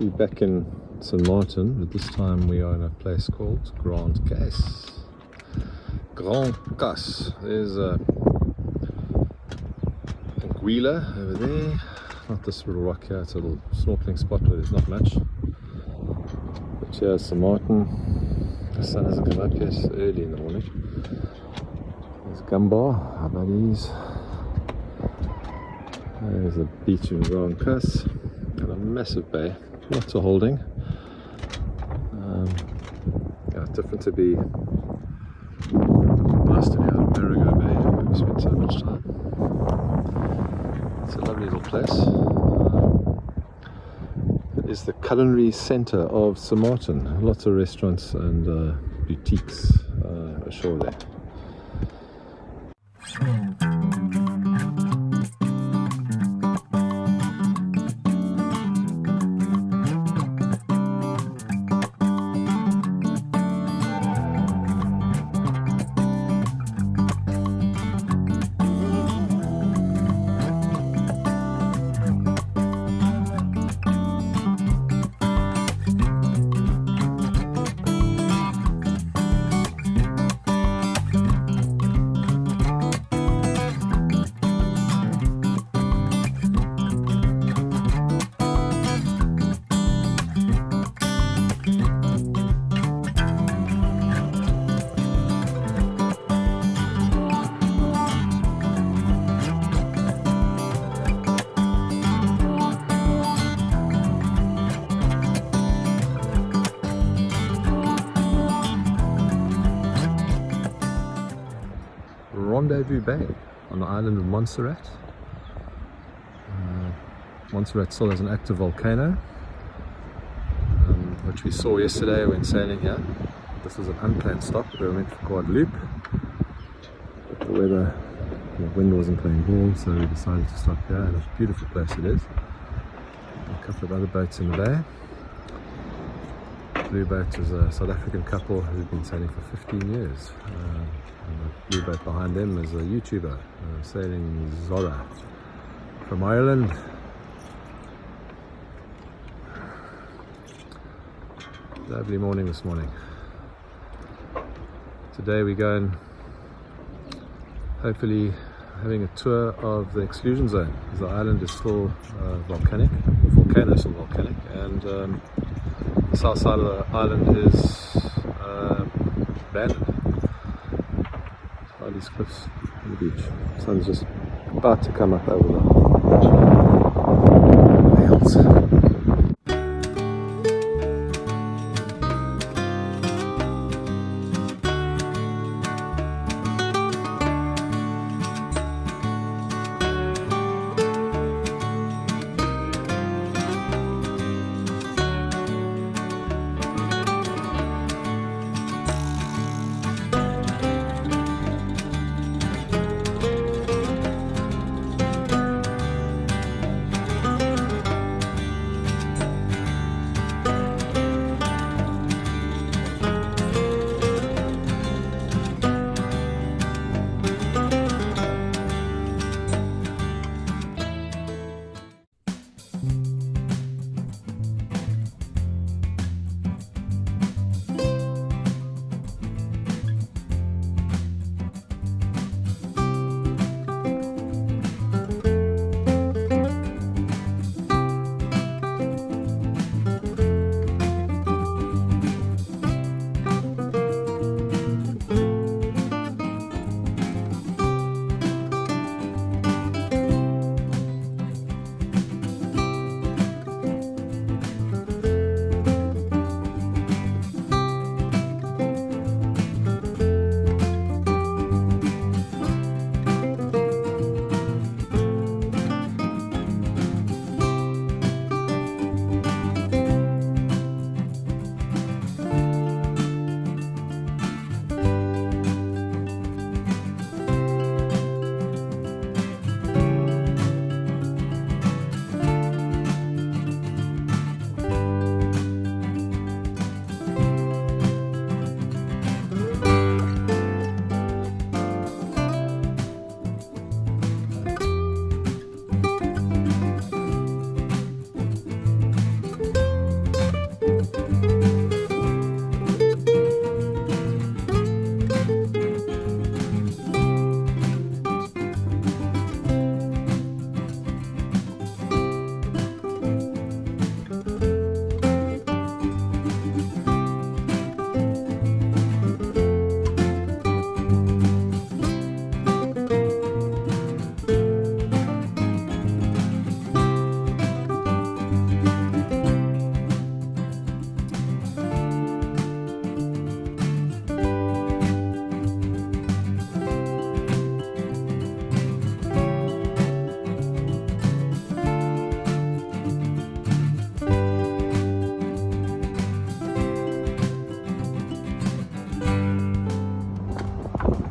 We're back in St. Martin, but this time we are in a place called Grand Cas. Grand Cas. There's a Wheeler over there. Not this little rock here, it's a little snorkeling spot where there's not much. But here's St. Martin. The sun hasn't come up yet, it's early in the morning. There's Gumbar, our buddies. There's a beach in Grand Cas and a massive bay, lots of holding. Yeah, different to be nice to be out of Marigo Bay where we spent so much time. It's a lovely little place. It is the culinary centre of St. Martin. Lots of restaurants and boutiques ashore there. Rendezvous Bay on the island of Montserrat. Montserrat still has an active volcano, which we saw yesterday when sailing here. This was an unplanned stop. We went for Guadeloupe, but the weather, the wind wasn't playing ball, so we decided to stop here. And it's a beautiful place it is. A couple of other boats in the bay. Blue Boat is a South African couple who've been sailing for 15 years. And the blue boat behind them is a YouTuber sailing Zora from Ireland. Lovely morning this morning. Today we go and hopefully having a tour of the exclusion zone, because the island is still volcanic, the volcano is still volcanic, and the south side of the island is abandoned. These cliffs on the beach. The sun's just about to come up over the hills.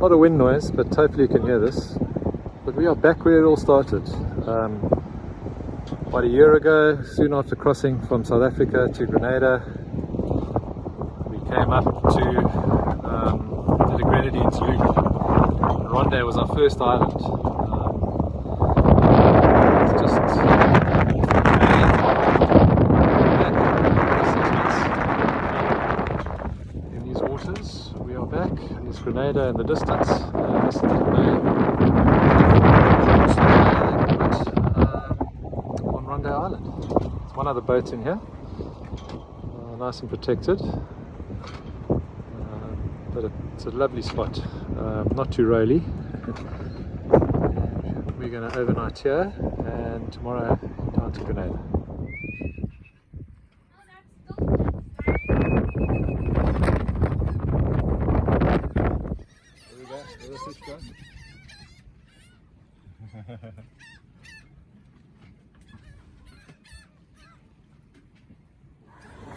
A lot of wind noise, but hopefully you can hear this. But we are back where it all started. About a year ago, soon after crossing from South Africa to Grenada, we came up to did a Grenadine salute. Ronde was our first island. It's just in these waters. We are back. There's Grenada in the distance. This is on Ronde Island. There's one other boat in here, nice and protected. But it's a lovely spot, not too rolly. We're going to overnight here and tomorrow down to Grenada.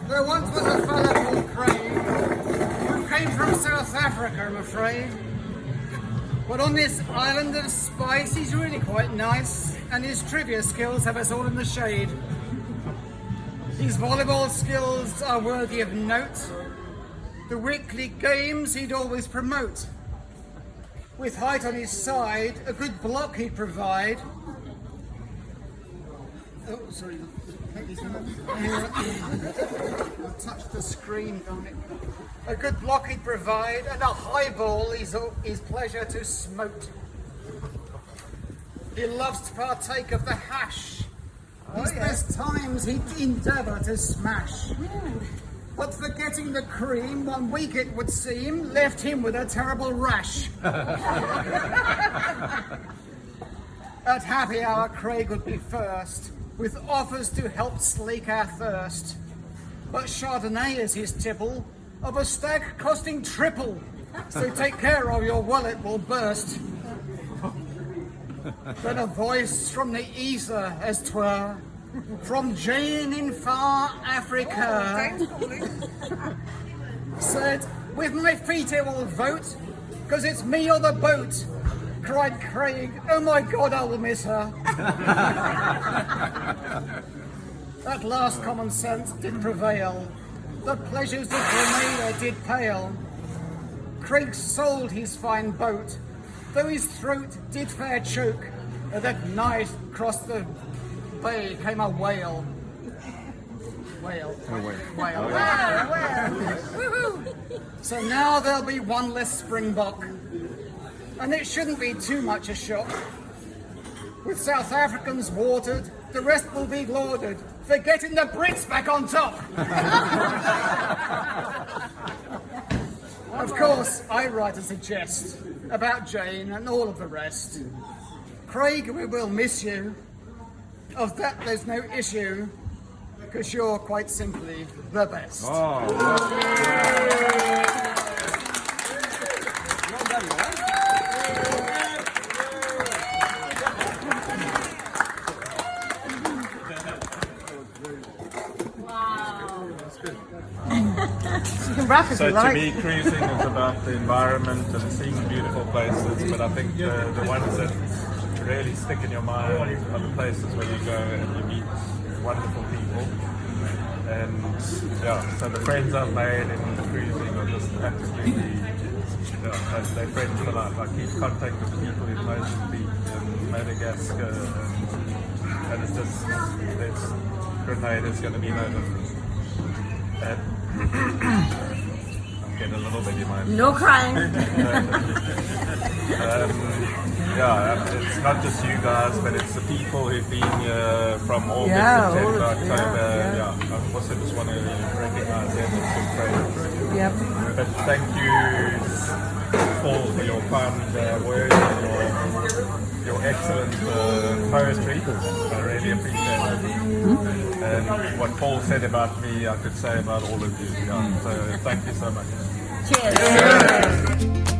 There once was a fellow called Craig who came from South Africa, I'm afraid. But on this island of spice, he's really quite nice, and his trivia skills have us all in the shade. His volleyball skills are worthy of note. The weekly games he'd always promote. With height on his side, a good block he'd provide. Oh, sorry. I'll touch the screen, Dominic. A good block he'd provide, and a high ball is his pleasure to smote. He loves to partake of the hash. His best times he'd endeavour to smash. But forgetting the cream, 1 week it would seem, left him with a terrible rash. At happy hour, Craig would be first, with offers to help slake our thirst. But Chardonnay is his tipple, of a stag costing triple. So take care or your wallet will burst. Then a voice from the ether, as 'twere, from Jane in far Africa, said, with my feet I will vote, 'cause it's me or the boat. Cried Craig, oh my God, I will miss her. At last common sense did prevail. The pleasures of Grenada did pale. Craig sold his fine boat, though his throat did fair choke. That night across the bay came a whale. Whale. So now there'll be one less springbok. And it shouldn't be too much a shock. With South Africans watered, the rest will be lauded for getting the Brits back on top. Of course, I write as a jest about Jane and all of the rest. Craig, we will miss you. Of that there's no issue, because you're quite simply the best. Oh. So to me, cruising is about the environment and seeing beautiful places, but I think the ones that really stick in your mind are the places where you go and you meet wonderful people. And yeah, so the friends I've made in cruising are just absolutely, they're friends for life. I keep contact with people in Mozambique and Madagascar, and it's just, Grenada's going to be no different. I'm getting a little bit emotional. No crying. It's not just you guys, but it's the people who've been here from August, September, October. I also just want to recognize them and say praise. Yep. But thank you for your kind words and your excellent poetry. I really appreciate it. And what Paul said about me, I could say about all of you. So thank you so much. Cheers.